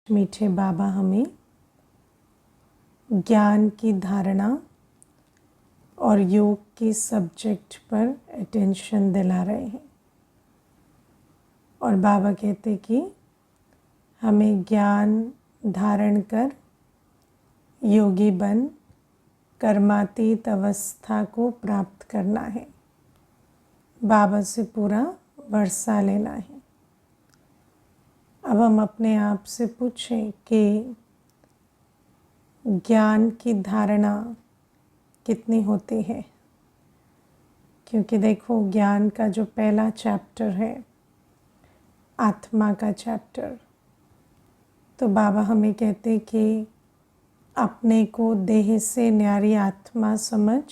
मीठे बाबा हमें ज्ञान की धारणा और योग के सब्जेक्ट पर अटेंशन दिला रहे हैं और बाबा कहते कि हमें ज्ञान धारण कर योगी बन कर्मातीत अवस्था को प्राप्त करना है। बाबा से पूरा वर्षा लेना है। अब हम अपने आप से पूछें कि ज्ञान की धारणा कितनी होती है, क्योंकि देखो ज्ञान का जो पहला चैप्टर है आत्मा का चैप्टर, तो बाबा हमें कहते कि अपने को देह से न्यारी आत्मा समझ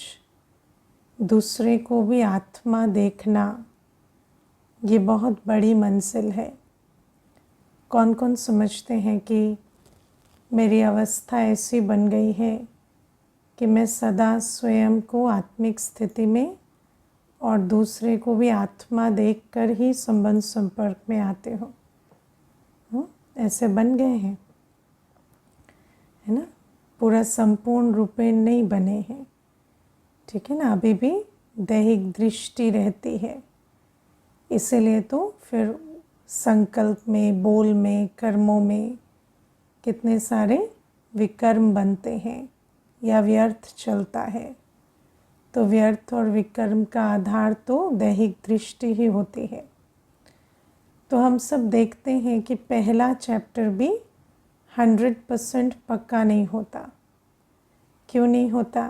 दूसरे को भी आत्मा देखना, ये बहुत बड़ी मंजिल है। कौन कौन समझते हैं कि मेरी अवस्था ऐसी बन गई है कि मैं सदा स्वयं को आत्मिक स्थिति में और दूसरे को भी आत्मा देखकर ही संबंध संपर्क में आते हो, ऐसे बन गए हैं, है ना। पूरा संपूर्ण रूपेण नहीं बने हैं, ठीक है ना, अभी भी दैहिक दृष्टि रहती है। इसीलिए तो फिर संकल्प में, बोल में, कर्मों में कितने सारे विकर्म बनते हैं या व्यर्थ चलता है। तो व्यर्थ और विकर्म का आधार तो दैहिक दृष्टि ही होती है। तो हम सब देखते हैं कि पहला चैप्टर भी 100% पक्का नहीं होता। क्यों नहीं होता?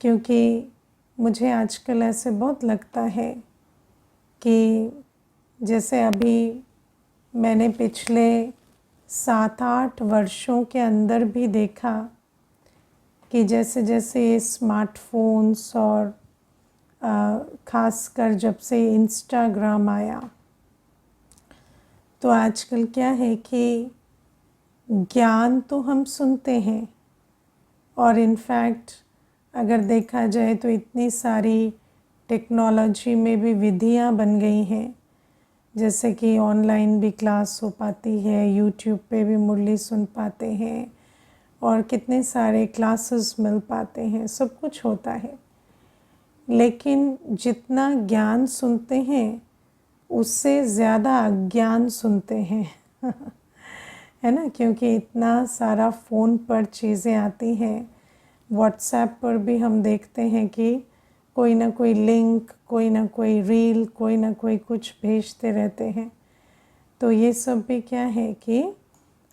क्योंकि मुझे आजकल ऐसे बहुत लगता है कि जैसे अभी मैंने पिछले 7-8 वर्षों के अंदर भी देखा कि जैसे जैसे ये स्मार्टफोन्स और ख़ासकर जब से इंस्टाग्राम आया, तो आजकल क्या है कि ज्ञान तो हम सुनते हैं और इनफैक्ट अगर देखा जाए तो इतनी सारी टेक्नोलॉजी में भी विधियां बन गई हैं, जैसे कि ऑनलाइन भी क्लास हो पाती है, यूट्यूब पे भी मुरली सुन पाते हैं और कितने सारे क्लासेस मिल पाते हैं, सब कुछ होता है। लेकिन जितना ज्ञान सुनते हैं उससे ज़्यादा अज्ञान सुनते हैं है ना, क्योंकि इतना सारा फ़ोन पर चीज़ें आती हैं। व्हाट्सएप पर भी हम देखते हैं कि कोई ना कोई लिंक, कोई ना कोई रील, कोई ना कोई कुछ भेजते रहते हैं। तो ये सब भी क्या है कि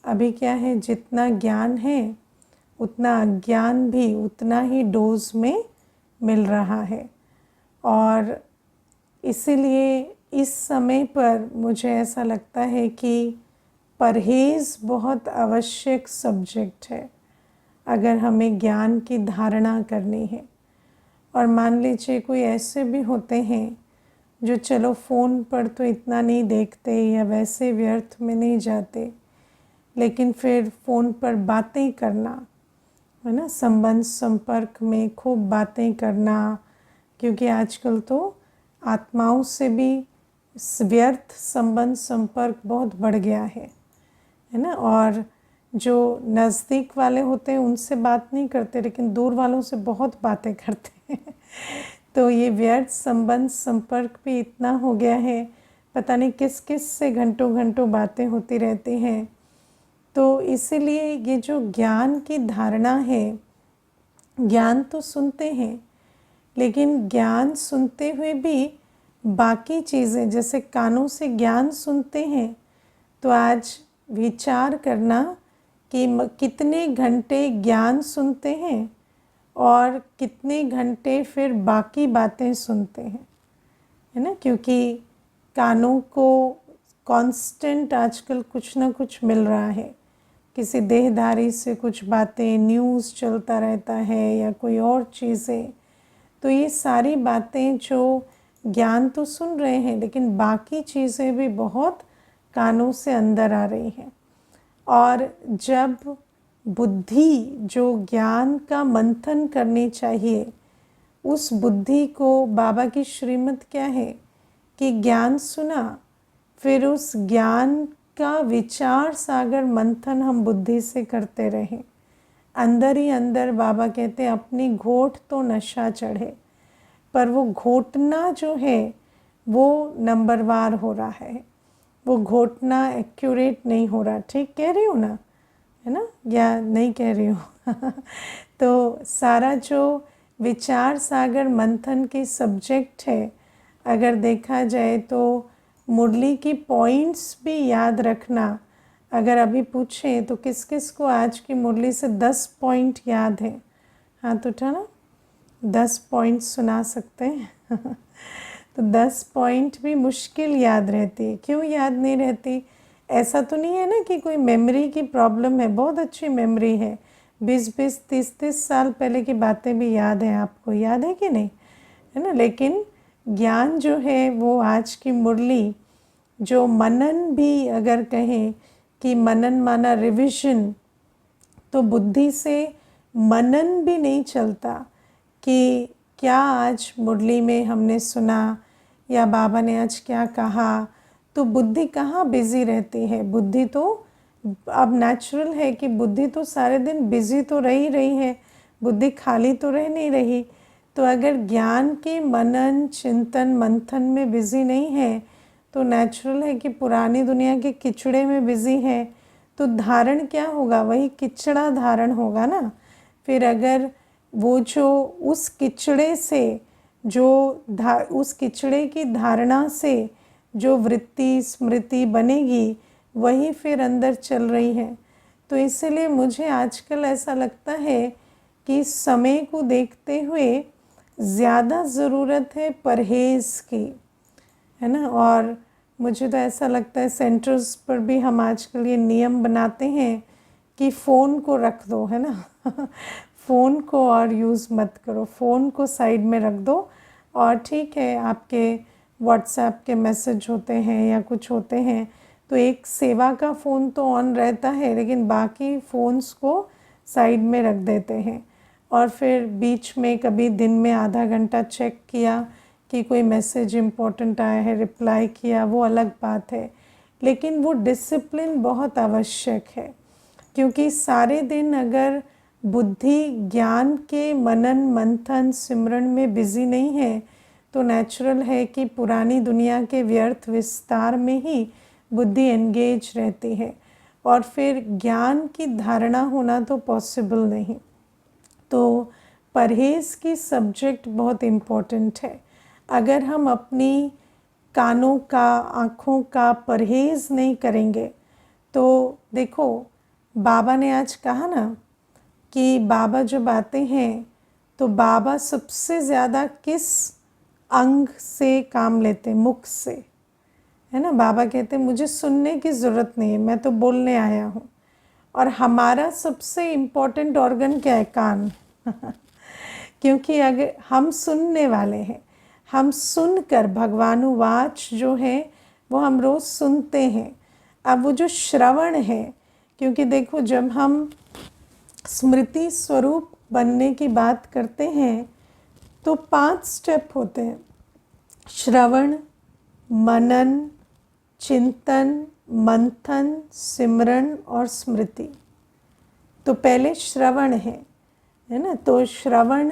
अभी क्या है, जितना ज्ञान है उतना अज्ञान भी उतना ही डोज में मिल रहा है। और इसीलिए इस समय पर मुझे ऐसा लगता है कि परहेज़ बहुत आवश्यक सब्जेक्ट है अगर हमें ज्ञान की धारणा करनी है। और मान लीजिए कोई ऐसे भी होते हैं जो चलो फ़ोन पर तो इतना नहीं देखते या वैसे व्यर्थ में नहीं जाते, लेकिन फिर फ़ोन पर बातें करना, है ना, संबंध संपर्क में खूब बातें करना, क्योंकि आजकल तो आत्माओं से भी व्यर्थ संबंध संपर्क बहुत बढ़ गया है ना। और जो नज़दीक वाले होते हैं उनसे बात नहीं करते, लेकिन दूर वालों से बहुत बातें करते हैं तो ये व्यर्थ संबंध संपर्क भी इतना हो गया है, पता नहीं किस किस से घंटों घंटों बातें होती रहती हैं। तो इसीलिए ये जो ज्ञान की धारणा है, ज्ञान तो सुनते हैं, लेकिन ज्ञान सुनते हुए भी बाकी चीज़ें, जैसे कानों से ज्ञान सुनते हैं, तो आज विचार करना कि कितने घंटे ज्ञान सुनते हैं और कितने घंटे फिर बाकी बातें सुनते हैं, है ना। क्योंकि कानों को कांस्टेंट आजकल कुछ ना कुछ मिल रहा है, किसी देहधारी से कुछ बातें, न्यूज़ चलता रहता है या कोई और चीज़ें। तो ये सारी बातें जो ज्ञान तो सुन रहे हैं, लेकिन बाकी चीज़ें भी बहुत कानों से अंदर आ रही हैं। और जब बुद्धि जो ज्ञान का मंथन करनी चाहिए, उस बुद्धि को बाबा की श्रीमत क्या है कि ज्ञान सुना, फिर उस ज्ञान का विचार सागर मंथन हम बुद्धि से करते रहें। अंदर ही अंदर बाबा कहते हैं अपनी घोट तो नशा चढ़े, पर वो घोटना जो है वो नंबरवार हो रहा है, वो घोटना एक्यूरेट नहीं हो रहा। ठीक कह रही हूँ ना, है ना, या नहीं कह रही हूँ? तो सारा जो विचार सागर मंथन की सब्जेक्ट है, अगर देखा जाए तो मुरली की पॉइंट्स भी याद रखना। अगर अभी पूछें तो किस किस को आज की मुरली से 10 पॉइंट याद है? हाथ उठाना। 10 पॉइंट सुना सकते हैं? तो 10 पॉइंट भी मुश्किल याद रहती है। क्यों याद नहीं रहती? ऐसा तो नहीं है ना कि कोई मेमोरी की प्रॉब्लम है, बहुत अच्छी मेमोरी है, 20-20 30-30 साल पहले की बातें भी याद हैं आपको, याद है कि नहीं, है ना। लेकिन ज्ञान जो है वो आज की मुरली, जो मनन भी अगर कहें कि मनन माना रिविजन, तो बुद्धि से मनन भी नहीं चलता कि क्या आज मुरली में हमने सुना या बाबा ने आज क्या कहा। तो बुद्धि कहाँ बिज़ी रहती है? बुद्धि तो अब नेचुरल है कि बुद्धि तो सारे दिन बिज़ी तो रही है, बुद्धि खाली तो रह नहीं रही। तो अगर ज्ञान के मनन चिंतन मंथन में बिज़ी नहीं है तो नेचुरल है कि पुरानी दुनिया के किचड़े में बिज़ी है। तो धारण क्या होगा? वही किचड़ा धारण होगा ना। फिर अगर वो जो उस किचड़े से जो उस किचड़े की धारणा से जो वृत्ति स्मृति बनेगी वही फिर अंदर चल रही है। तो इसलिए मुझे आजकल ऐसा लगता है कि समय को देखते हुए ज़्यादा ज़रूरत है परहेज़ की, है ना। और मुझे तो ऐसा लगता है सेंटर्स पर भी हम आजकल ये नियम बनाते हैं कि फ़ोन को रख दो, है ना। फ़ोन को और यूज़ मत करो, फ़ोन को साइड में रख दो। और ठीक है, आपके व्हाट्सएप के मैसेज होते हैं या कुछ होते हैं तो एक सेवा का फ़ोन तो ऑन रहता है, लेकिन बाकी फ़ोन्स को साइड में रख देते हैं। और फिर बीच में कभी दिन में आधा घंटा चेक किया कि कोई मैसेज इम्पोर्टेंट आया है, रिप्लाई किया, वो अलग बात है। लेकिन वो डिसिप्लिन बहुत आवश्यक है, क्योंकि सारे दिन अगर बुद्धि ज्ञान के मनन मंथन सिमरन में बिज़ी नहीं है तो नेचुरल है कि पुरानी दुनिया के व्यर्थ विस्तार में ही बुद्धि एंगेज रहती है और फिर ज्ञान की धारणा होना तो पॉसिबल नहीं। तो परहेज़ की सब्जेक्ट बहुत इम्पोर्टेंट है। अगर हम अपनी कानों का आँखों का परहेज़ नहीं करेंगे तो देखो, बाबा ने आज कहा ना कि बाबा जब आते हैं तो बाबा सबसे ज़्यादा किस अंग से काम लेते? मुख से, है ना। बाबा कहते हैं मुझे सुनने की ज़रूरत नहीं है, मैं तो बोलने आया हूँ। और हमारा सबसे इम्पोर्टेंट ऑर्गन क्या है? कान। क्योंकि अगर हम सुनने वाले हैं, हम सुनकर भगवानुवाच जो है वो हम रोज़ सुनते हैं। अब वो जो श्रवण है, क्योंकि देखो जब हम स्मृति स्वरूप बनने की बात करते हैं तो 5 स्टेप होते हैं: श्रवण, मनन, चिंतन, मंथन, सिमरन और स्मृति। तो पहले श्रवण है ना। तो श्रवण,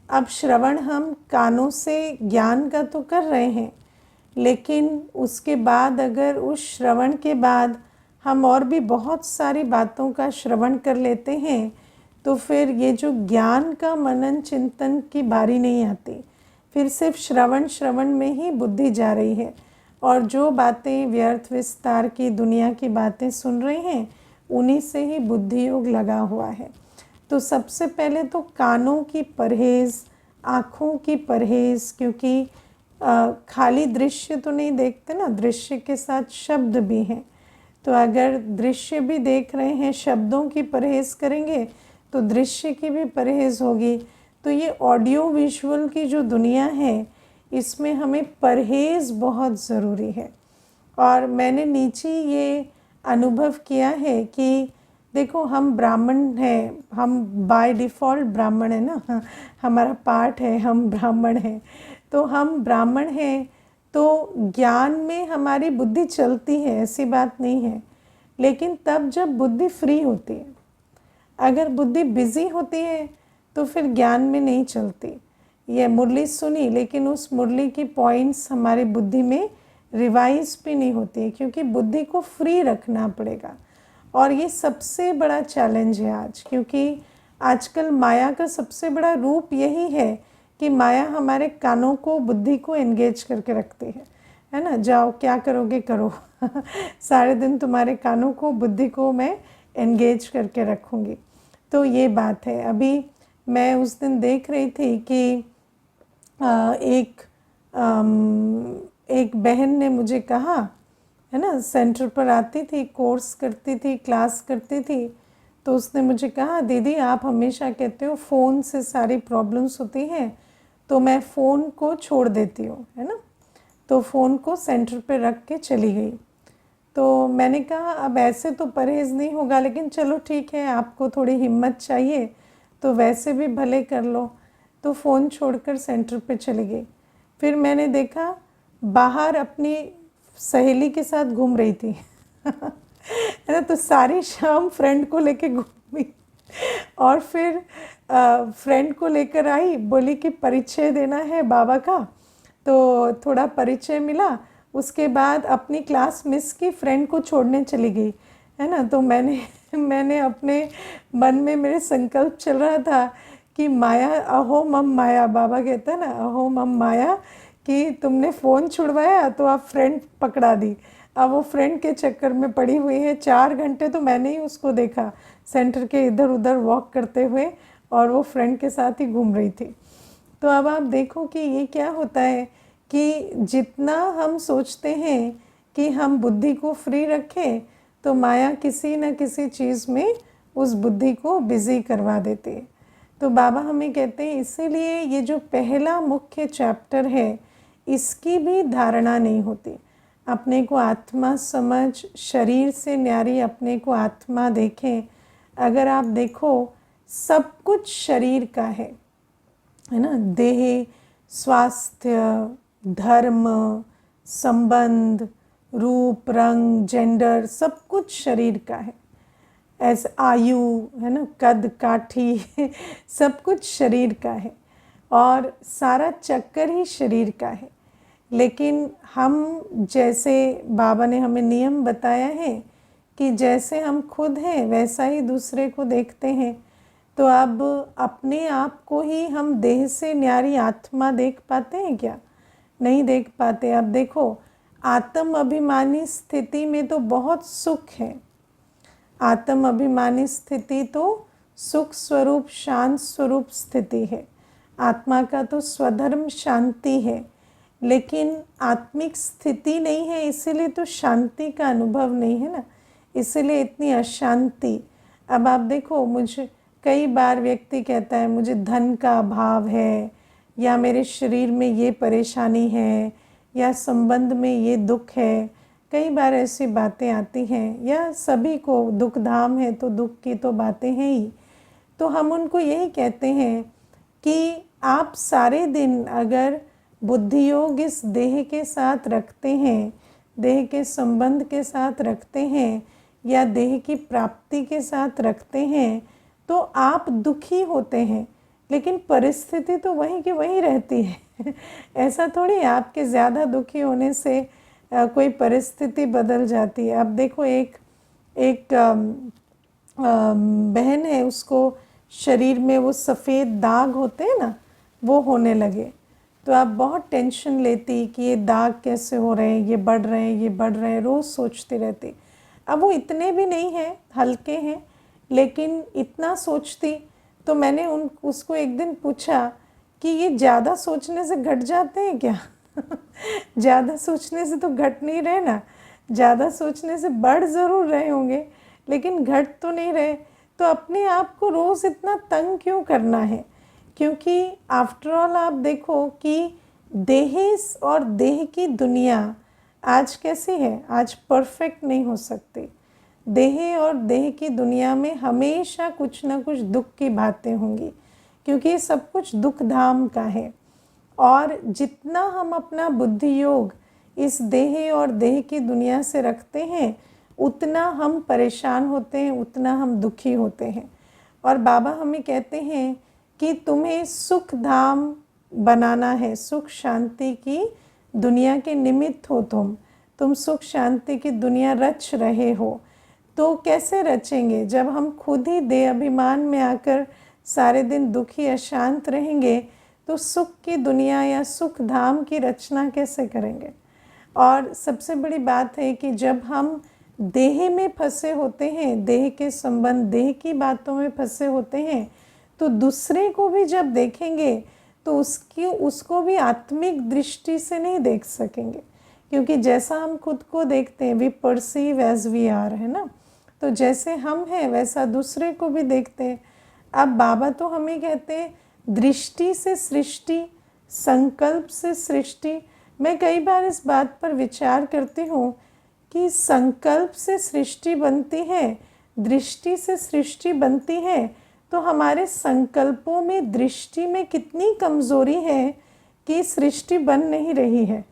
अब श्रवण हम कानों से ज्ञान का तो कर रहे हैं, लेकिन उसके बाद अगर उस श्रवण के बाद हम और भी बहुत सारी बातों का श्रवण कर लेते हैं तो फिर ये जो ज्ञान का मनन चिंतन की बारी नहीं आती। फिर सिर्फ श्रवण में ही बुद्धि जा रही है और जो बातें व्यर्थ विस्तार की दुनिया की बातें सुन रहे हैं उन्हीं से ही बुद्धि योग लगा हुआ है। तो सबसे पहले तो कानों की परहेज़, आँखों की परहेज़, क्योंकि खाली दृश्य तो नहीं देखते ना, दृश्य के साथ शब्द भी हैं। तो अगर दृश्य भी देख रहे हैं, शब्दों की परहेज़ करेंगे तो दृश्य की भी परहेज़ होगी। तो ये ऑडियो विजुअल की जो दुनिया है इसमें हमें परहेज़ बहुत ज़रूरी है। और मैंने नीचे ये अनुभव किया है कि देखो हम ब्राह्मण हैं, हम बाय डिफ़ॉल्ट ब्राह्मण है ना, हमारा पाठ है, हम ब्राह्मण हैं। तो हम ब्राह्मण हैं तो ज्ञान में हमारी बुद्धि चलती है, ऐसी बात नहीं है। लेकिन तब जब बुद्धि फ्री होती है। अगर बुद्धि बिजी होती है तो फिर ज्ञान में नहीं चलती। ये मुरली सुनी लेकिन उस मुरली की पॉइंट्स हमारे बुद्धि में रिवाइज भी नहीं होती है, क्योंकि बुद्धि को फ्री रखना पड़ेगा। और ये सबसे बड़ा चैलेंज है आज, क्योंकि आजकल माया का सबसे बड़ा रूप यही है कि माया हमारे कानों को, बुद्धि को एंगेज करके रखती है ना। जाओ क्या करोगे करो सारे दिन तुम्हारे कानों को, बुद्धि को मैं एंगेज करके रखूँगी। तो ये बात है। अभी मैं उस दिन देख रही थी कि एक बहन ने मुझे कहा, है ना, सेंटर पर आती थी, कोर्स करती थी, क्लास करती थी, तो उसने मुझे कहा, दीदी आप हमेशा कहते हो फ़ोन से सारी प्रॉब्लम्स होती हैं, तो मैं फ़ोन को छोड़ देती हूँ, है ना। तो फ़ोन को सेंटर पे रख के चली गई। तो मैंने कहा अब ऐसे तो परहेज़ नहीं होगा, लेकिन चलो ठीक है, आपको थोड़ी हिम्मत चाहिए तो वैसे भी भले कर लो। तो फ़ोन छोड़कर सेंटर पे चली गई। फिर मैंने देखा बाहर अपनी सहेली के साथ घूम रही थी है ना। तो सारी शाम फ्रेंड को लेके घूमी और फिर फ्रेंड को लेकर आई, बोली कि परिचय देना है बाबा का, तो थोड़ा परिचय मिला। उसके बाद अपनी क्लास मिस की, फ्रेंड को छोड़ने चली गई, है ना। तो मैंने अपने मन में, मेरे संकल्प चल रहा था कि माया, अहो मम माया, बाबा कहता है ना, अहो मम माया, कि तुमने फ़ोन छुड़वाया तो आप फ्रेंड पकड़ा दी। अब वो फ्रेंड के चक्कर में पड़ी हुई है। 4 घंटे तो मैंने ही उसको देखा सेंटर के इधर उधर वॉक करते हुए, और वो फ्रेंड के साथ ही घूम रही थी। तो अब आप देखो कि ये क्या होता है कि जितना हम सोचते हैं कि हम बुद्धि को फ्री रखें, तो माया किसी न किसी चीज़ में उस बुद्धि को बिज़ी करवा देती है। तो बाबा हमें कहते हैं, इसीलिए ये जो पहला मुख्य चैप्टर है, इसकी भी धारणा नहीं होती। अपने को आत्मा समझ, शरीर से न्यारी अपने को आत्मा देखें। अगर आप देखो, सब कुछ शरीर का है ना। देह, स्वास्थ्य, धर्म, संबंध, रूप, रंग, जेंडर, सब कुछ शरीर का है। ऐसे आयु, है ना, कद काठी सब कुछ शरीर का है, और सारा चक्कर ही शरीर का है। लेकिन हम, जैसे बाबा ने हमें नियम बताया है कि जैसे हम खुद हैं वैसा ही दूसरे को देखते हैं। तो अब अपने आप को ही हम देह से न्यारी आत्मा देख पाते हैं क्या? नहीं देख पाते। अब देखो, आत्म अभिमानी स्थिति में तो बहुत सुख है। आत्म अभिमानी स्थिति तो सुख स्वरूप, शांत स्वरूप स्थिति है। आत्मा का तो स्वधर्म शांति है, लेकिन आत्मिक स्थिति नहीं है, इसीलिए तो शांति का अनुभव नहीं है ना, इसीलिए इतनी अशांति। अब आप देखो, मुझे कई बार व्यक्ति कहता है मुझे धन का अभाव है, या मेरे शरीर में ये परेशानी है, या संबंध में ये दुख है। कई बार ऐसी बातें आती हैं, या सभी को दुख धाम है तो दुख की तो बातें हैं ही। तो हम उनको यही कहते हैं कि आप सारे दिन अगर बुद्धि योग इस देह के साथ रखते हैं, देह के संबंध के साथ रखते हैं, या देह की प्राप्ति के साथ रखते हैं, तो आप दुखी होते हैं, लेकिन परिस्थिति तो वहीं की वहीं रहती है ऐसा थोड़ी आपके ज़्यादा दुखी होने से कोई परिस्थिति बदल जाती है। अब देखो, एक बहन है, उसको शरीर में वो सफ़ेद दाग होते हैं ना, वो होने लगे। तो आप बहुत टेंशन लेती कि ये दाग कैसे हो रहे हैं, ये बढ़ रहे हैं, ये बढ़ रहे हैं, रोज़ सोचती रहती। अब वो इतने भी नहीं हैं, हल्के हैं, लेकिन इतना सोचती। तो मैंने उसको एक दिन पूछा कि ये ज़्यादा सोचने से घट जाते हैं क्या ज़्यादा सोचने से तो घट नहीं रहे ना, ज़्यादा सोचने से बढ़ ज़रूर रहे होंगे, लेकिन घट तो नहीं रहे। तो अपने आप को रोज़ इतना तंग क्यों करना है? क्योंकि आफ्टर ऑल आप देखो कि देह और देह की दुनिया आज कैसी है, आज परफेक्ट नहीं हो सकती। देह और देह की दुनिया में हमेशा कुछ ना कुछ दुख की बातें होंगी, क्योंकि ये सब कुछ दुख धाम का है। और जितना हम अपना बुद्धि योग इस देह और देह की दुनिया से रखते हैं, उतना हम परेशान होते हैं, उतना हम दुखी होते हैं। और बाबा हमें कहते हैं कि तुम्हें सुख धाम बनाना है, सुख शांति की दुनिया के निमित्त हो तुम सुख शांति की दुनिया रच रहे हो। तो कैसे रचेंगे? जब हम खुद ही देह अभिमान में आकर सारे दिन दुखी अशांत रहेंगे तो सुख की दुनिया या सुख धाम की रचना कैसे करेंगे? और सबसे बड़ी बात है कि जब हम देह में फंसे होते हैं, देह के संबंध, देह की बातों में फंसे होते हैं, तो दूसरे को भी जब देखेंगे तो उसको भी आत्मिक दृष्टि से नहीं देख सकेंगे, क्योंकि जैसा हम खुद को देखते हैं, we perceive as we are, है ना। तो जैसे हम हैं वैसा दूसरे को भी देखते हैं। अब बाबा तो हमें कहते हैं दृष्टि से सृष्टि, संकल्प से सृष्टि। मैं कई बार इस बात पर विचार करती हूँ कि संकल्प से सृष्टि बनती है, दृष्टि से सृष्टि बनती है, तो हमारे संकल्पों में, दृष्टि में कितनी कमज़ोरी है कि सृष्टि बन नहीं रही है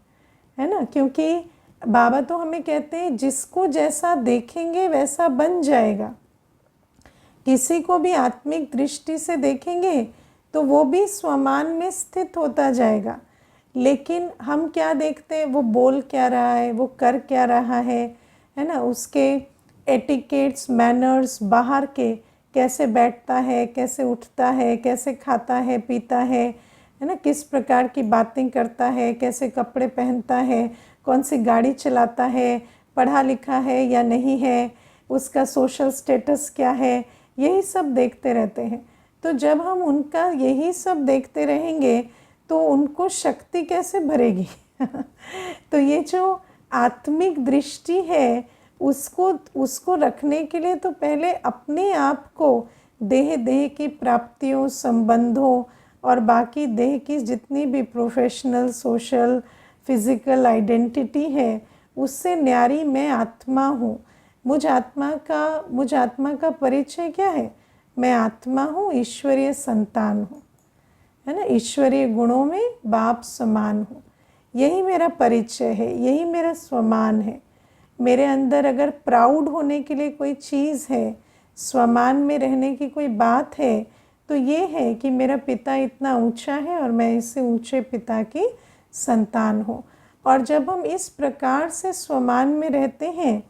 ना। क्योंकि बाबा तो हमें कहते हैं जिसको जैसा देखेंगे वैसा बन जाएगा। किसी को भी आत्मिक दृष्टि से देखेंगे तो वो भी स्वमान में स्थित होता जाएगा। लेकिन हम क्या देखते हैं? वो बोल क्या रहा है, वो कर क्या रहा है ना। उसके एटिकेट्स, मैनर्स, बाहर के, कैसे बैठता है, कैसे उठता है, कैसे खाता है, पीता है ना, किस प्रकार की बातें करता है, कैसे कपड़े पहनता है, कौन सी गाड़ी चलाता है, पढ़ा लिखा है या नहीं है, उसका सोशल स्टेटस क्या है, यही सब देखते रहते हैं। तो जब हम उनका यही सब देखते रहेंगे तो उनको शक्ति कैसे भरेगी? तो ये जो आत्मिक दृष्टि है उसको रखने के लिए तो पहले अपने आप को देह की प्राप्तियों, संबंधों और बाकी देह की जितनी भी प्रोफेशनल, सोशल, फिज़िकल आइडेंटिटी है उससे न्यारी मैं आत्मा हूँ। मुझ आत्मा का परिचय क्या है? मैं आत्मा हूँ, ईश्वरीय संतान हूँ, है ना। ईश्वरीय गुणों में बाप समान हूँ। यही मेरा परिचय है, यही मेरा स्वमान है। मेरे अंदर अगर प्राउड होने के लिए कोई चीज़ है, स्वमान में रहने की कोई बात है, तो ये है कि मेरा पिता इतना ऊंचा है और मैं इससे ऊंचे पिता की संतान हूँ। और जब हम इस प्रकार से स्वमान में रहते हैं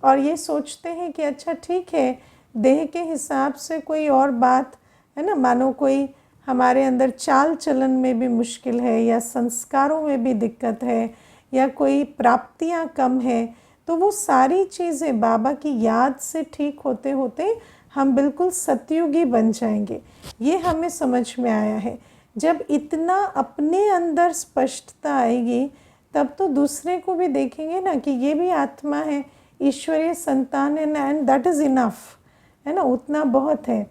और ये सोचते हैं कि अच्छा ठीक है, देह के हिसाब से कोई और बात है ना, मानो कोई हमारे अंदर चाल चलन में भी मुश्किल है या संस्कारों में भी दिक्कत है या कोई प्राप्तियां कम है, तो वो सारी चीज़ें बाबा की याद से ठीक होते होते हम बिल्कुल सतयुगी बन जाएंगे। ये हमें समझ में आया है। जब इतना अपने अंदर स्पष्टता आएगी तब तो दूसरे को भी देखेंगे ना कि ये भी आत्मा है, ईश्वरीय संतान है ना, एंड दैट इज़ इनफ, है ना, उतना बहुत है।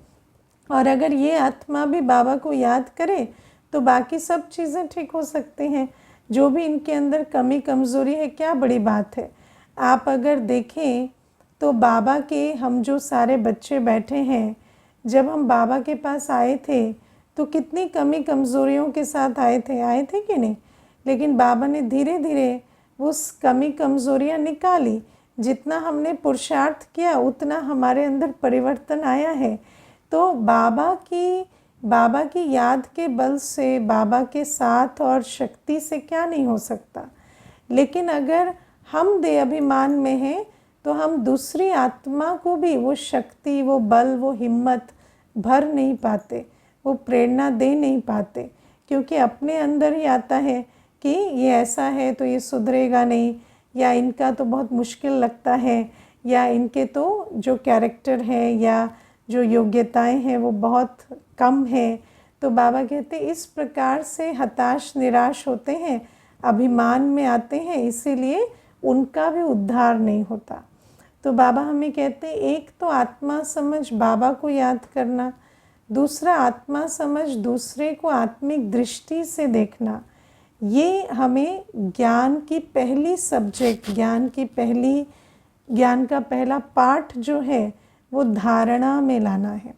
और अगर ये आत्मा भी बाबा को याद करे तो बाकी सब चीज़ें ठीक हो सकती हैं। जो भी इनके अंदर कमी कमज़ोरी है, क्या बड़ी बात है। आप अगर देखें तो बाबा के हम जो सारे बच्चे बैठे हैं, जब हम बाबा के पास आए थे तो कितनी कमी कमज़ोरियों के साथ आए थे कि नहीं। लेकिन बाबा ने धीरे धीरे उस कमी कमज़ोरियाँ निकाली। जितना हमने पुरुषार्थ किया उतना हमारे अंदर परिवर्तन आया है। तो बाबा की याद के बल से, बाबा के साथ और शक्ति से क्या नहीं हो सकता। लेकिन अगर हम देह अभिमान में हैं तो हम दूसरी आत्मा को भी वो शक्ति, वो बल, वो हिम्मत भर नहीं पाते, वो प्रेरणा दे नहीं पाते, क्योंकि अपने अंदर ही आता है कि ये ऐसा है तो ये सुधरेगा नहीं, या इनका तो बहुत मुश्किल लगता है, या इनके तो जो कैरेक्टर है या जो योग्यताएं हैं वो बहुत कम है। तो बाबा कहते इस प्रकार से हताश निराश होते हैं, अभिमान में आते हैं, इसीलिए उनका भी उद्धार नहीं होता। तो बाबा हमें कहते हैं एक तो आत्मा समझ बाबा को याद करना, दूसरा आत्मा समझ दूसरे को आत्मिक दृष्टि से देखना। ये हमें ज्ञान की पहली सब्जेक्ट, ज्ञान का पहला पाठ जो है वो धारणा में लाना है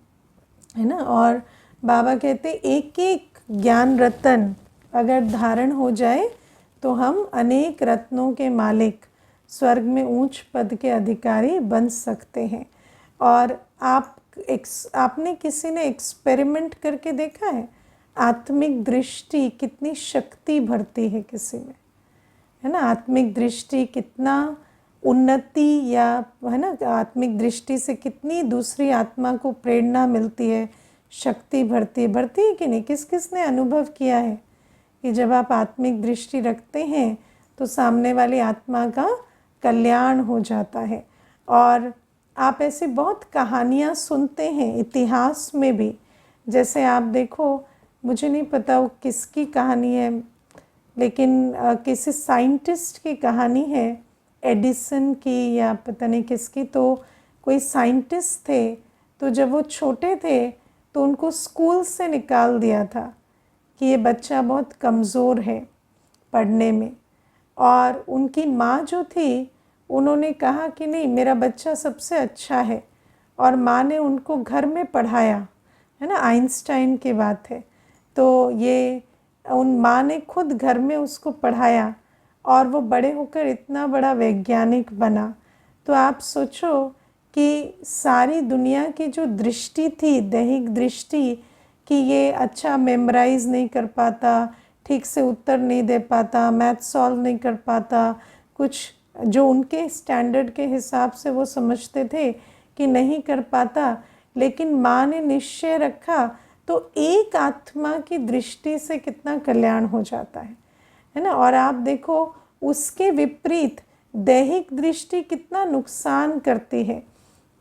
ना। और बाबा कहते एक एक ज्ञान रत्न अगर धारण हो जाए तो हम अनेक रत्नों के मालिक, स्वर्ग में ऊंच पद के अधिकारी बन सकते हैं। और आपने किसी ने एक्सपेरिमेंट करके देखा है आत्मिक दृष्टि कितनी शक्ति भरती है किसी में, है ना। आत्मिक दृष्टि कितना उन्नति या, है ना, आत्मिक दृष्टि से कितनी दूसरी आत्मा को प्रेरणा मिलती है, शक्ति भरती है कि नहीं। किस किस ने अनुभव किया है कि जब आप आत्मिक दृष्टि रखते हैं तो सामने वाली आत्मा का कल्याण हो जाता है। और आप ऐसी बहुत कहानियाँ सुनते हैं इतिहास में भी, जैसे आप देखो, मुझे नहीं पता वो किसकी कहानी है, लेकिन किसी साइंटिस्ट की कहानी है, एडिसन की या पता नहीं किसकी। तो कोई साइंटिस्ट थे, तो जब वो छोटे थे तो उनको स्कूल से निकाल दिया था कि ये बच्चा बहुत कमज़ोर है पढ़ने में। और उनकी माँ जो थी उन्होंने कहा कि नहीं, मेरा बच्चा सबसे अच्छा है, और माँ ने उनको घर में पढ़ाया, है ना। आइंस्टाइन की बात है। तो ये उन माँ ने खुद घर में उसको पढ़ाया और वो बड़े होकर इतना बड़ा वैज्ञानिक बना। तो आप सोचो कि सारी दुनिया की जो दृष्टि थी, दैहिक दृष्टि, कि ये अच्छा मेमोराइज़ नहीं कर पाता, ठीक से उत्तर नहीं दे पाता, मैथ सॉल्व नहीं कर पाता, कुछ जो उनके स्टैंडर्ड के हिसाब से वो समझते थे कि नहीं कर पाता, लेकिन माँ ने निश्चय रखा तो एक आत्मा की दृष्टि से कितना कल्याण हो जाता है ना। और आप देखो उसके विपरीत दैहिक दृष्टि कितना नुकसान करती है।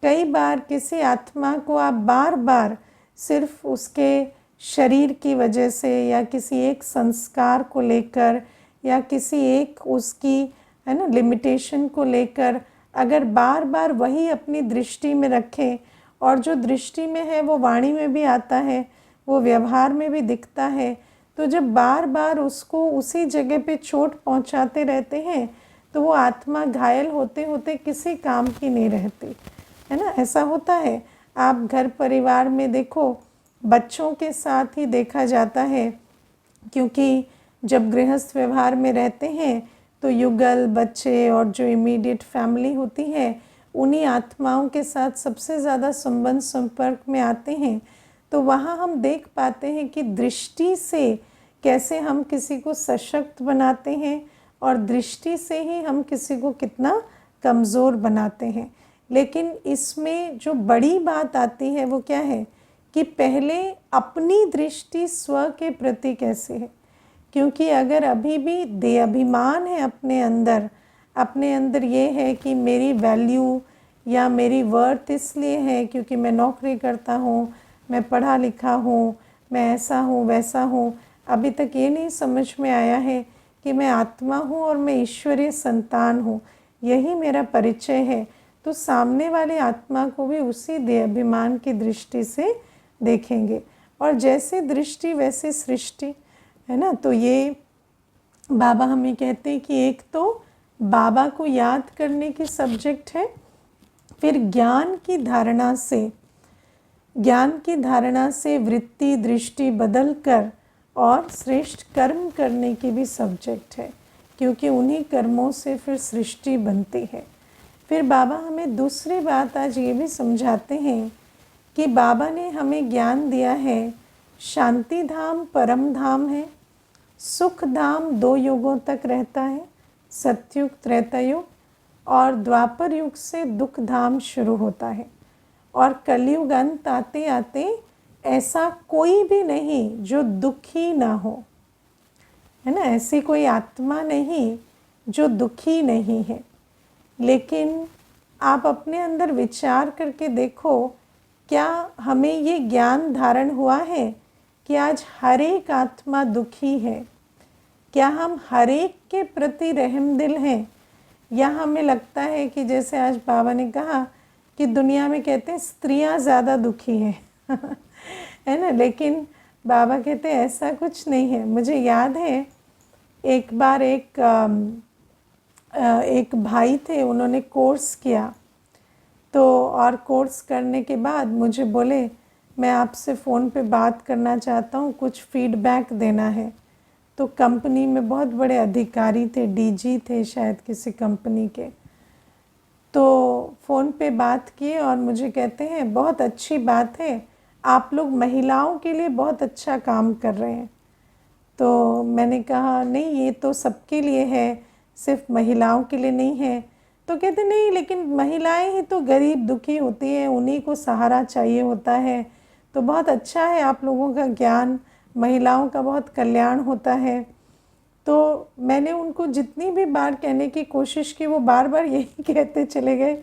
कई बार किसी आत्मा को आप बार बार सिर्फ उसके शरीर की वजह से या किसी एक संस्कार को लेकर या किसी एक उसकी, है ना, लिमिटेशन को लेकर अगर बार बार वही अपनी दृष्टि में रखें, और जो दृष्टि में है वो वाणी में भी आता है, वो व्यवहार में भी दिखता है, तो जब बार बार उसको उसी जगह पे चोट पहुंचाते रहते हैं तो वो आत्मा घायल होते होते किसी काम की नहीं रहती, है ना। ऐसा होता है। आप घर परिवार में देखो, बच्चों के साथ ही देखा जाता है, क्योंकि जब गृहस्थ व्यवहार में रहते हैं तो युगल बच्चे और जो इमीडिएट फैमिली होती है उन्हीं आत्माओं के साथ सबसे ज़्यादा संबंध संपर्क में आते हैं। तो वहाँ हम देख पाते हैं कि दृष्टि से कैसे हम किसी को सशक्त बनाते हैं और दृष्टि से ही हम किसी को कितना कमज़ोर बनाते हैं। लेकिन इसमें जो बड़ी बात आती है वो क्या है कि पहले अपनी दृष्टि स्व के प्रति कैसे है। क्योंकि अगर अभी भी दे अभिमान है अपने अंदर ये है कि मेरी वैल्यू या मेरी वर्थ इसलिए है क्योंकि मैं नौकरी करता हूँ, मैं पढ़ा लिखा हूँ, मैं ऐसा हूँ वैसा हूँ, अभी तक ये नहीं समझ में आया है कि मैं आत्मा हूँ और मैं ईश्वरीय संतान हूँ, यही मेरा परिचय है, तो सामने वाली आत्मा को भी उसी देह अभिमान की दृष्टि से देखेंगे। और जैसी दृष्टि वैसी सृष्टि, है ना। तो ये बाबा हमें कहते हैं कि एक तो बाबा को याद करने की सब्जेक्ट है, फिर ज्ञान की धारणा से वृत्ति दृष्टि बदल कर और श्रेष्ठ कर्म करने की भी सब्जेक्ट है, क्योंकि उन्हीं कर्मों से फिर सृष्टि बनती है। फिर बाबा हमें दूसरी बात आज ये भी समझाते हैं कि बाबा ने हमें ज्ञान दिया है, शांति धाम परम धाम है, सुख धाम 2 युगों तक रहता है, सतयुग त्रेता युग, और द्वापर युग से दुख धाम शुरू होता है, और कलयुग अंत आते आते ऐसा कोई भी नहीं जो दुखी ना हो, है ना। ऐसी कोई आत्मा नहीं जो दुखी नहीं है। लेकिन आप अपने अंदर विचार करके देखो, क्या हमें ये ज्ञान धारण हुआ है कि आज हर एक आत्मा दुखी है? क्या हम हर एक के प्रति रहमदिल हैं, या हमें लगता है कि जैसे आज बाबा ने कहा कि दुनिया में कहते हैं स्त्रियां ज़्यादा दुखी हैं है ना। लेकिन बाबा कहते हैं ऐसा कुछ नहीं है। मुझे याद है एक बार एक भाई थे, उन्होंने कोर्स किया, तो और कोर्स करने के बाद मुझे बोले मैं आपसे फ़ोन पे बात करना चाहता हूँ, कुछ फीडबैक देना है। तो कंपनी में बहुत बड़े अधिकारी थे, डीजी थे शायद किसी कंपनी के। तो फ़ोन पे बात किए और मुझे कहते हैं बहुत अच्छी बात है, आप लोग महिलाओं के लिए बहुत अच्छा काम कर रहे हैं। तो मैंने कहा नहीं, ये तो सबके लिए है, सिर्फ महिलाओं के लिए नहीं है। तो कहते नहीं, लेकिन महिलाएं ही तो गरीब दुखी होती हैं, उन्हीं को सहारा चाहिए होता है। तो बहुत अच्छा है आप लोगों का ज्ञान, महिलाओं का बहुत कल्याण होता है। तो मैंने उनको जितनी भी बार कहने की कोशिश की, वो बार बार यही कहते चले गए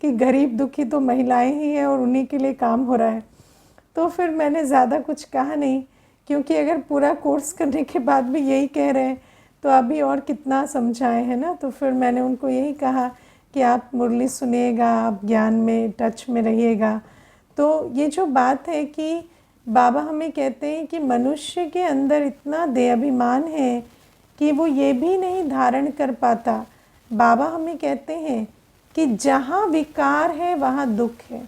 कि गरीब दुखी तो महिलाएं ही हैं और उन्हीं के लिए काम हो रहा है। तो फिर मैंने ज़्यादा कुछ कहा नहीं, क्योंकि अगर पूरा कोर्स करने के बाद भी यही कह रहे हैं तो अभी और कितना समझाएं, है ना। तो फिर मैंने उनको यही कहा कि आप मुरली सुनिएगा, आप ज्ञान में टच में रहिएगा। तो ये जो बात है कि बाबा हमें कहते हैं कि मनुष्य के अंदर इतना देहाभिमान है कि वो ये भी नहीं धारण कर पाता। बाबा हमें कहते हैं कि जहाँ विकार है वहाँ दुख है।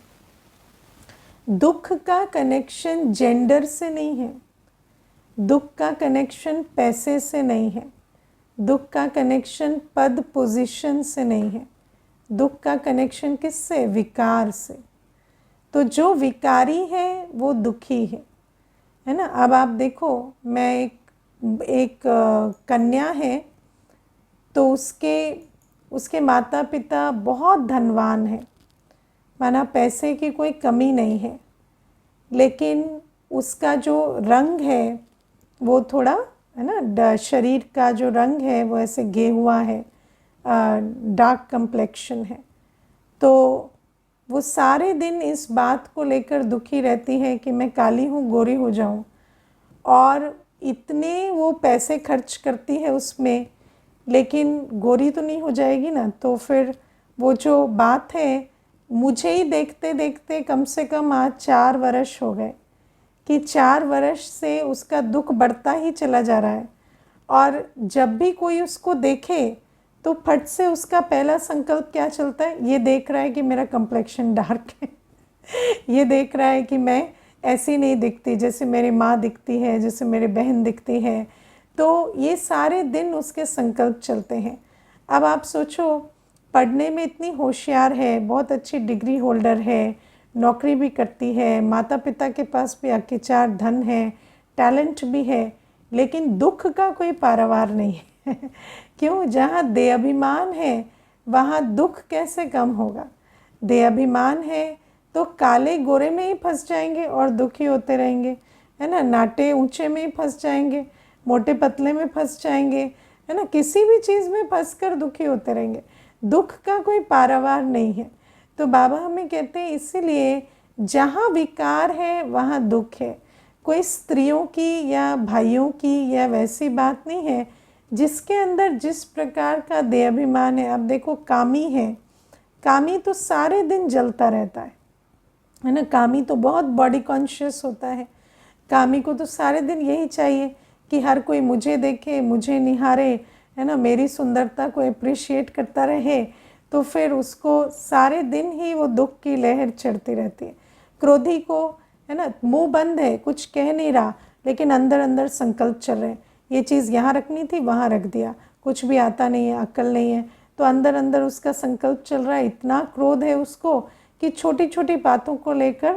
दुख का कनेक्शन जेंडर से नहीं है, दुख का कनेक्शन पैसे से नहीं है, दुख का कनेक्शन पद पोजीशन से नहीं है, दुख का कनेक्शन किससे? विकार से। तो जो विकारी है वो दुखी है ना। अब आप देखो, मैं एक कन्या है, तो उसके माता पिता बहुत धनवान हैं, माना पैसे की कोई कमी नहीं है, लेकिन उसका जो रंग है वो थोड़ा, है ना, शरीर का जो रंग है वो ऐसे गेहुआ है, डार्क कंप्लेक्शन है। तो वो सारे दिन इस बात को लेकर दुखी रहती है कि मैं काली हूँ, गोरी हो जाऊँ, और इतने वो पैसे खर्च करती है उसमें, लेकिन गोरी तो नहीं हो जाएगी ना। तो फिर वो जो बात है, मुझे ही देखते देखते कम से कम आज 4 वर्ष हो गए कि 4 वर्ष से उसका दुख बढ़ता ही चला जा रहा है। और जब भी कोई उसको देखे तो फट से उसका पहला संकल्प क्या चलता है? ये देख रहा है कि मेरा कम्प्लेक्शन डार्क है ये देख रहा है कि मैं ऐसी नहीं दिखती जैसे मेरी माँ दिखती है, जैसे मेरी बहन दिखती है। तो ये सारे दिन उसके संकल्प चलते हैं। अब आप सोचो, पढ़ने में इतनी होशियार है, बहुत अच्छी डिग्री होल्डर है, नौकरी भी करती है, माता पिता के पास भी अकिचार धन है, टैलेंट भी है, लेकिन दुख का कोई पारावार नहीं है क्यों? जहाँ देहाभिमान है वहाँ दुख कैसे कम होगा? देहाभिमान है तो काले गोरे में ही फंस जाएंगे और दुखी होते रहेंगे, है ना। नाटे ऊंचे में ही फंस जाएंगे, मोटे पतले में फंस जाएंगे, है ना। किसी भी चीज़ में फंस कर दुखी होते रहेंगे, दुख का कोई पारावार नहीं है। तो बाबा हमें कहते हैं इसीलिए जहाँ विकार है वहाँ दुख है। कोई स्त्रियों की या भाइयों की या वैसी बात नहीं है, जिसके अंदर जिस प्रकार का देहाभिमान है। अब देखो, कामी है, कामी तो सारे दिन जलता रहता है ना। कामी तो बहुत बॉडी कॉन्शियस होता है, कामी को तो सारे दिन यही चाहिए कि हर कोई मुझे देखे, मुझे निहारे, है ना, मेरी सुंदरता को अप्रिशिएट करता रहे। तो फिर उसको सारे दिन ही वो दुख की लहर चढ़ती रहती है। क्रोधी को, है ना, मुंह बंद है, कुछ कह नहीं रहा, लेकिन अंदर अंदर संकल्प चल रहे हैं, ये चीज़ यहाँ रखनी थी वहाँ रख दिया, कुछ भी आता नहीं है, अक्ल नहीं है, तो अंदर अंदर उसका संकल्प चल रहा है। इतना क्रोध है उसको कि छोटी छोटी बातों को लेकर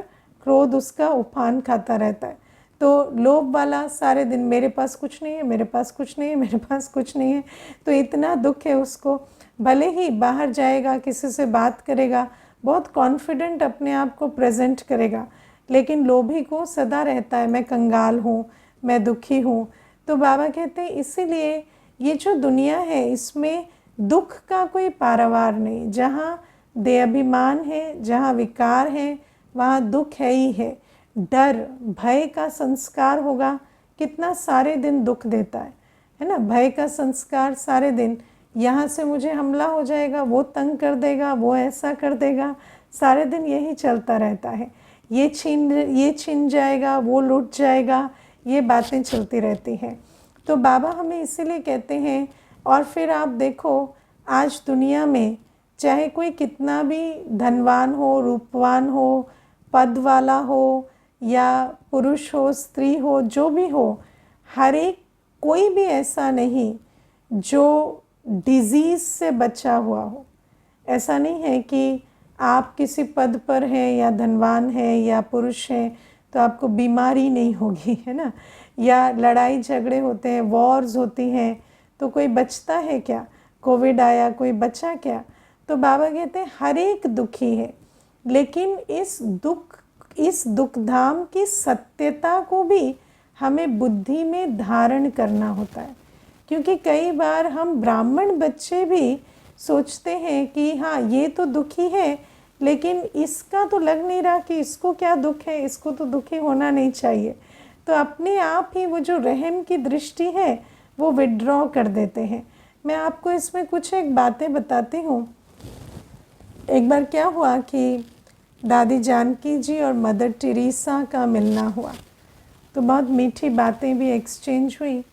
क्रोध उसका उफान खाता रहता है। तो लोभ वाला सारे दिन मेरे पास कुछ नहीं है, मेरे पास कुछ नहीं है, मेरे पास कुछ नहीं है, तो इतना दुख है उसको। भले ही बाहर जाएगा, किसी से बात करेगा, बहुत कॉन्फिडेंट अपने आप को प्रेजेंट करेगा, लेकिन लोभी को सदा रहता है मैं कंगाल हूँ, मैं दुखी हूँ। तो बाबा कहते हैं इसीलिए ये जो दुनिया है इसमें दुख का कोई पारावार नहीं। जहाँ देहाभिमान है, जहाँ विकार है, वहाँ दुख है ही है। डर, भय का संस्कार होगा, कितना सारे दिन दुख देता है ना। भय का संस्कार सारे दिन, यहाँ से मुझे हमला हो जाएगा, वो तंग कर देगा, वो ऐसा कर देगा, सारे दिन यही चलता रहता है। ये छीन जाएगा, वो लूट जाएगा, ये बातें चलती रहती हैं। तो बाबा हमें इसीलिए कहते हैं। और फिर आप देखो, आज दुनिया में चाहे कोई कितना भी धनवान हो, रूपवान हो, पद वाला हो, या पुरुष हो, स्त्री हो, जो भी हो, हर एक कोई भी ऐसा नहीं जो डिजीज़ से बचा हुआ हो। ऐसा नहीं है कि आप किसी पद पर हैं या धनवान हैं या पुरुष हैं तो आपको बीमारी नहीं होगी, है ना, या लड़ाई झगड़े होते हैं, वॉर्स होती हैं, तो कोई बचता है क्या? कोविड आया, कोई बचा क्या? तो बाबा कहते हैं हर एक दुखी है, लेकिन इस दुखधाम की सत्यता को भी हमें बुद्धि में धारण करना होता है। क्योंकि कई बार हम ब्राह्मण बच्चे भी सोचते हैं कि हाँ ये तो दुखी है, लेकिन इसका तो लग नहीं रहा कि इसको क्या दुख है, इसको तो दुखी होना नहीं चाहिए। तो अपने आप ही वो जो रहम की दृष्टि है वो विड्रॉ कर देते हैं। मैं आपको इसमें कुछ एक बातें बताती हूँ। एक बार क्या हुआ कि दादी जानकी जी और मदर टेरेसा का मिलना हुआ, तो बहुत मीठी बातें भी एक्सचेंज हुई।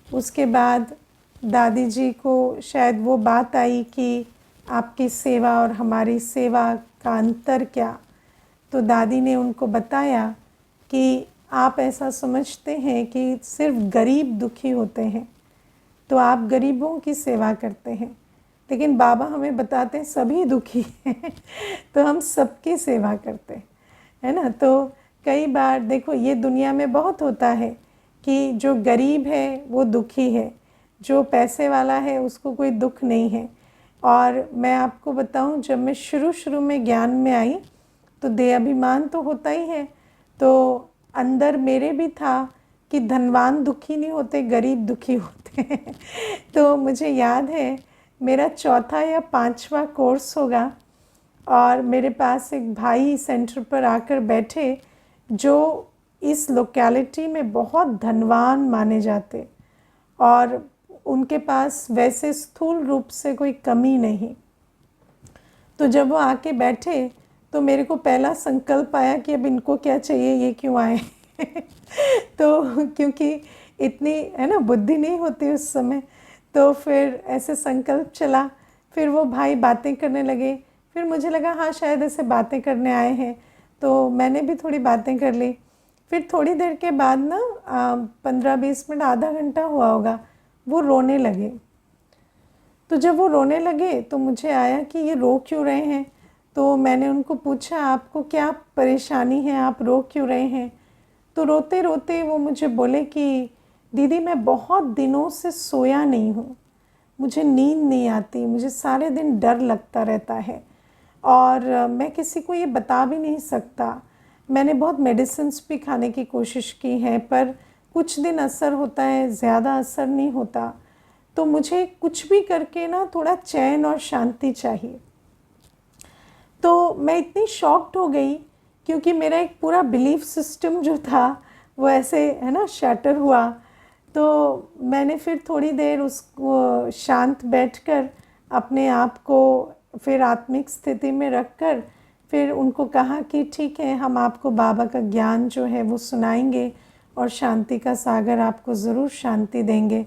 उसके बाद दादी जी को शायद वो बात आई कि आपकी सेवा और हमारी सेवा का अंतर क्या। तो दादी ने उनको बताया कि आप ऐसा समझते हैं कि सिर्फ गरीब दुखी होते हैं, तो आप गरीबों की सेवा करते हैं, लेकिन बाबा हमें बताते हैं सभी दुखी हैं तो हम सबकी सेवा करते हैं, है ना। तो कई बार देखो ये दुनिया में बहुत होता है कि जो गरीब है वो दुखी है, जो पैसे वाला है उसको कोई दुख नहीं है। और मैं आपको बताऊं, जब मैं शुरू में ज्ञान में आई तो देहाभिमान तो होता ही है, तो अंदर मेरे भी था कि धनवान दुखी नहीं होते, गरीब दुखी होते हैं तो मुझे याद है मेरा 4था या 5वां कोर्स होगा और मेरे पास एक भाई सेंटर पर आकर बैठे जो इस लोकेलिटी में बहुत धनवान माने जाते और उनके पास वैसे स्थूल रूप से कोई कमी नहीं। तो जब वो आके बैठे तो मेरे को पहला संकल्प आया कि अब इनको क्या चाहिए, ये क्यों आए तो क्योंकि इतनी है ना बुद्धि नहीं होती उस समय, तो फिर ऐसे संकल्प चला। फिर वो भाई बातें करने लगे, फिर मुझे लगा हाँ शायद ऐसे बातें करने आए हैं, तो मैंने भी थोड़ी बातें कर ली। फिर थोड़ी देर के बाद ना 15-20 मिनट, आधा घंटा हुआ होगा, वो रोने लगे। तो जब वो रोने लगे तो मुझे आया कि ये रो क्यों रहे हैं। तो मैंने उनको पूछा आपको क्या परेशानी है, आप रो क्यों रहे हैं। तो रोते रोते वो मुझे बोले कि दीदी मैं बहुत दिनों से सोया नहीं हूँ, मुझे नींद नहीं आती, मुझे सारे दिन डर लगता रहता है और मैं किसी को ये बता भी नहीं सकता। मैंने बहुत मेडिसिन्स भी खाने की कोशिश की है पर कुछ दिन असर होता है, ज़्यादा असर नहीं होता। तो मुझे कुछ भी करके ना थोड़ा चैन और शांति चाहिए। तो मैं इतनी शॉक्ड हो गई क्योंकि मेरा एक पूरा बिलीफ सिस्टम जो था वो ऐसे है ना शैटर हुआ। तो मैंने फिर थोड़ी देर उसको शांत बैठकर अपने आप को फिर आत्मिक स्थिति में रखकर फिर उनको कहा कि ठीक है, हम आपको बाबा का ज्ञान जो है वो सुनाएंगे और शांति का सागर आपको ज़रूर शांति देंगे।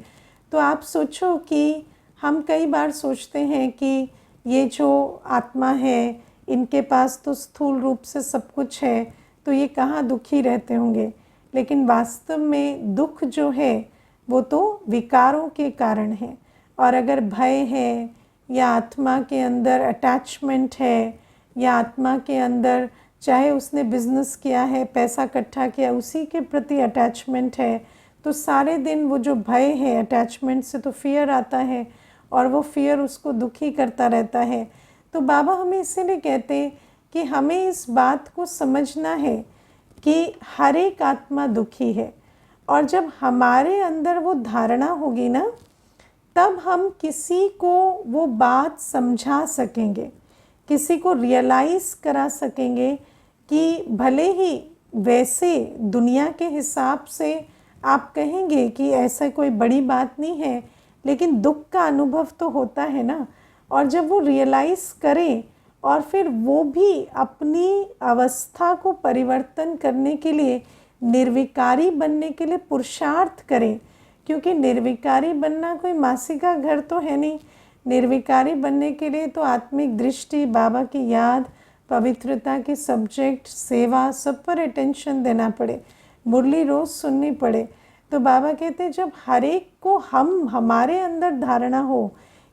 तो आप सोचो कि हम कई बार सोचते हैं कि ये जो आत्मा है इनके पास तो स्थूल रूप से सब कुछ है, तो ये कहाँ दुखी रहते होंगे। लेकिन वास्तव में दुख जो है वो तो विकारों के कारण है। और अगर भय है या आत्मा के अंदर अटैचमेंट है या आत्मा के अंदर चाहे उसने बिजनेस किया है, पैसा इकट्ठा किया, उसी के प्रति अटैचमेंट है, तो सारे दिन वो जो भय है, अटैचमेंट से तो फियर आता है और वो फियर उसको दुखी करता रहता है। तो बाबा हमें इसीलिए कहते हैं कि हमें इस बात को समझना है कि हर एक आत्मा दुखी है। और जब हमारे अंदर वो धारणा होगी ना, तब हम किसी को वो बात समझा सकेंगे, किसी को रियलाइज़ करा सकेंगे कि भले ही वैसे दुनिया के हिसाब से आप कहेंगे कि ऐसा कोई बड़ी बात नहीं है, लेकिन दुख का अनुभव तो होता है ना। और जब वो रियलाइज़ करें और फिर वो भी अपनी अवस्था को परिवर्तन करने के लिए निर्विकारी बनने के लिए पुरुषार्थ करें, क्योंकि निर्विकारी बनना कोई मासी का घर तो है नहीं। निर्विकारी बनने के लिए तो आत्मिक दृष्टि, बाबा की याद, पवित्रता की सब्जेक्ट, सेवा, सब पर अटेंशन देना पड़े, मुरली रोज़ सुननी पड़े। तो बाबा कहते हैं जब हर एक को हमारे अंदर धारणा हो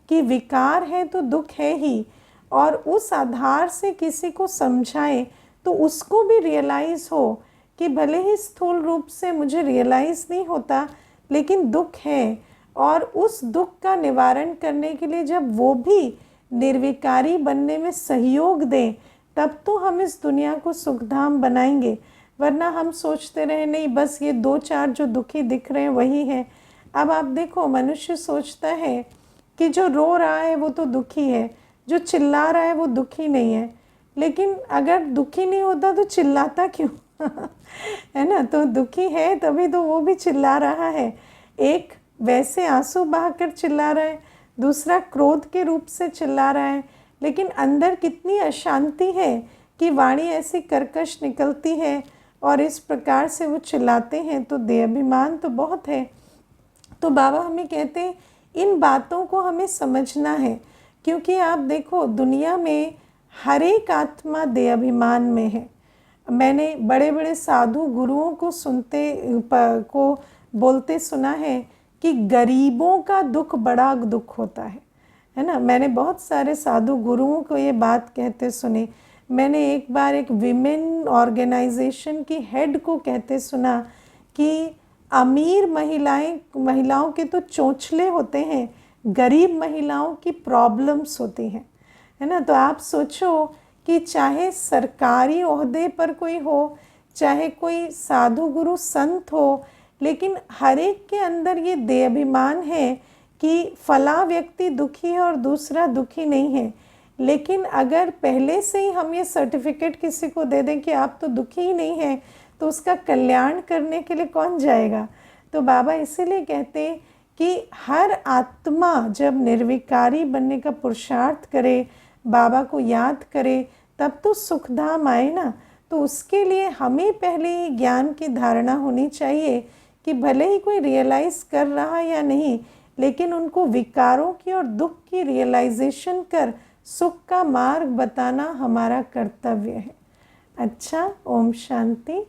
कि विकार है तो दुख है ही, और उस आधार से किसी को समझाए तो उसको भी रियलाइज़ हो कि भले ही स्थूल रूप से मुझे रियलाइज़ नहीं होता लेकिन दुख है, और उस दुख का निवारण करने के लिए जब वो भी निर्विकारी बनने में सहयोग दें तब तो हम इस दुनिया को सुखधाम बनाएंगे। वरना हम सोचते रहे नहीं बस ये 2-4 जो दुखी दिख रहे हैं वही हैं। अब आप देखो, मनुष्य सोचता है कि जो रो रहा है वो तो दुखी है, जो चिल्ला रहा है वो दुखी नहीं है। लेकिन अगर दुखी नहीं होता तो चिल्लाता क्यों? है ना? तो दुखी है तभी तो वो भी चिल्ला रहा है। एक वैसे आंसू बहाकर चिल्ला रहा है, दूसरा क्रोध के रूप से चिल्ला रहा है, लेकिन अंदर कितनी अशांति है कि वाणी ऐसी कर्कश निकलती है और इस प्रकार से वो चिल्लाते हैं। तो देहाभिमान तो बहुत है। तो बाबा हमें कहते हैं इन बातों को हमें समझना है, क्योंकि आप देखो दुनिया में हर एक आत्मा देहाभिमान में है। मैंने बड़े बड़े साधु गुरुओं को बोलते सुना है कि गरीबों का दुख बड़ा दुख होता है ना। मैंने बहुत सारे साधु गुरुओं को ये बात कहते सुने। मैंने एक बार एक विमेन ऑर्गेनाइजेशन की हेड को कहते सुना कि अमीर महिलाओं के तो चोंचले होते हैं, गरीब महिलाओं की प्रॉब्लम्स होती हैं, है ना। तो आप सोचो कि चाहे सरकारी ओहदे पर कोई हो, चाहे कोई साधु गुरु संत हो, लेकिन हर एक के अंदर ये देहाभिमान है कि फला व्यक्ति दुखी है और दूसरा दुखी नहीं है। लेकिन अगर पहले से ही हम ये सर्टिफिकेट किसी को दे दें कि आप तो दुखी ही नहीं हैं, तो उसका कल्याण करने के लिए कौन जाएगा। तो बाबा इसीलिए कहते हैं कि हर आत्मा जब निर्विकारी बनने का पुरुषार्थ करे, बाबा को याद करे, तब तो सुखधाम आए ना। तो उसके लिए हमें पहले ही ज्ञान की धारणा होनी चाहिए कि भले ही कोई रियलाइज़ कर रहा या नहीं, लेकिन उनको विकारों की और दुख की रियलाइजेशन कर सुख का मार्ग बताना हमारा कर्तव्य है। अच्छा, ओम शांति।